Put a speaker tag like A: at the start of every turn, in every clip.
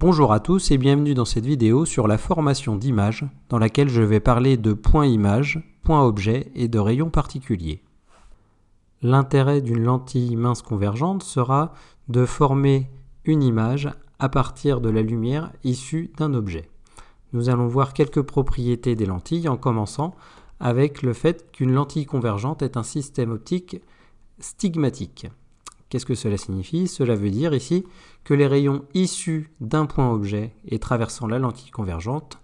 A: Bonjour à tous et bienvenue dans cette vidéo sur la formation d'images dans laquelle je vais parler de point image, point objet et de rayons particuliers. L'intérêt d'une lentille mince convergente sera de former une image à partir de la lumière issue d'un objet. Nous allons voir quelques propriétés des lentilles en commençant avec le fait qu'une lentille convergente est un système optique stigmatique. Qu'est-ce que cela signifie? Cela veut dire ici que les rayons issus d'un point objet et traversant la lentille convergente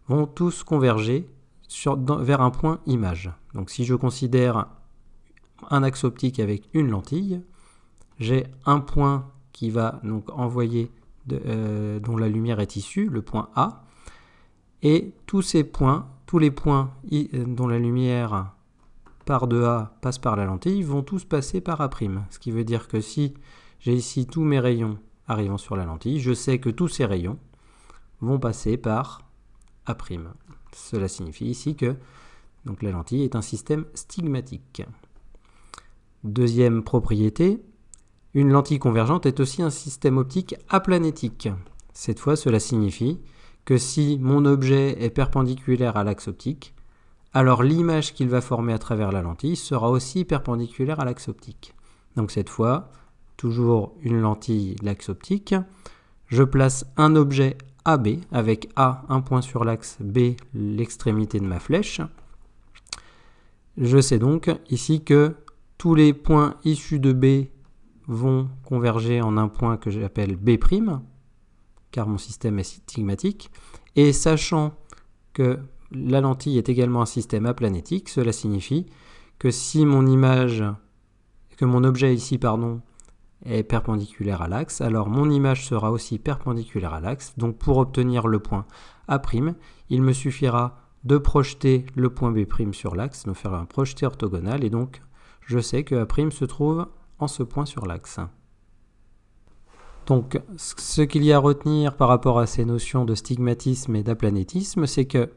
A: vont tous converger vers un point image. Donc si je considère un axe optique avec une lentille, j'ai un point qui va donc envoyer dont la lumière est issue, le point A, et tous les points dont la lumière part de A, passe par la lentille, vont tous passer par A'. Ce qui veut dire que si j'ai ici tous mes rayons arrivant sur la lentille, je sais que tous ces rayons vont passer par A'. Cela signifie ici que donc, la lentille est un système stigmatique. Deuxième propriété, une lentille convergente est aussi un système optique aplanétique. Cette fois, cela signifie que si mon objet est perpendiculaire à l'axe optique, alors l'image qu'il va former à travers la lentille sera aussi perpendiculaire à l'axe optique. Donc cette fois, toujours une lentille, l'axe optique. Je place un objet AB avec A, un point sur l'axe, B, l'extrémité de ma flèche. Je sais donc ici que tous les points issus de B vont converger en un point que j'appelle B', car mon système est stigmatique. Et sachant que la lentille est également un système aplanétique, cela signifie que si mon objet ici est perpendiculaire à l'axe, alors mon image sera aussi perpendiculaire à l'axe. Donc pour obtenir le point A', il me suffira de projeter le point B' sur l'axe, de faire un projeté orthogonal, et donc je sais que A' se trouve en ce point sur l'axe. Donc ce qu'il y a à retenir par rapport à ces notions de stigmatisme et d'aplanétisme, c'est que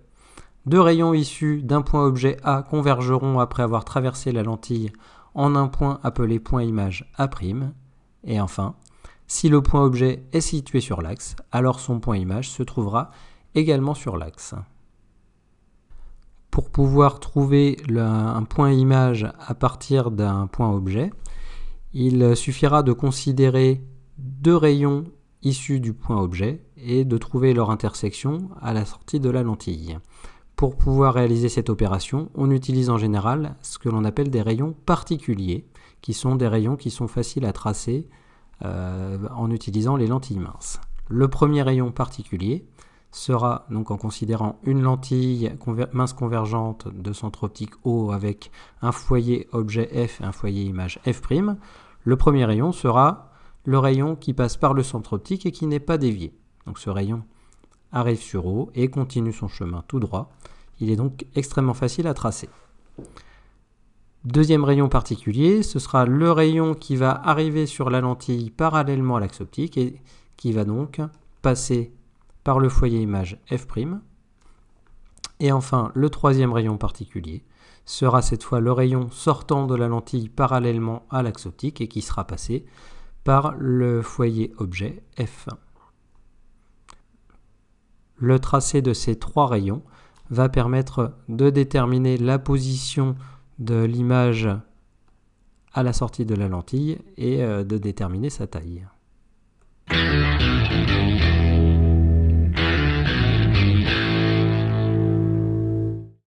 A: deux rayons issus d'un point objet A convergeront après avoir traversé la lentille en un point appelé point image A'. Et enfin, si le point objet est situé sur l'axe, alors son point image se trouvera également sur l'axe. Pour pouvoir trouver un point image à partir d'un point objet, il suffira de considérer deux rayons issus du point objet et de trouver leur intersection à la sortie de la lentille. Pour pouvoir réaliser cette opération, on utilise en général ce que l'on appelle des rayons particuliers, qui sont des rayons qui sont faciles à tracer en utilisant les lentilles minces. Le premier rayon particulier sera, donc en considérant une lentille mince convergente de centre optique O avec un foyer objet F et un foyer image F', le premier rayon sera le rayon qui passe par le centre optique et qui n'est pas dévié. Donc ce rayon arrive sur O et continue son chemin tout droit. Il est donc extrêmement facile à tracer. Deuxième rayon particulier, ce sera le rayon qui va arriver sur la lentille parallèlement à l'axe optique et qui va donc passer par le foyer image F'. Et enfin, le troisième rayon particulier sera cette fois le rayon sortant de la lentille parallèlement à l'axe optique et qui sera passé par le foyer objet F. Le tracé de ces trois rayons va permettre de déterminer la position de l'image à la sortie de la lentille et de déterminer sa taille.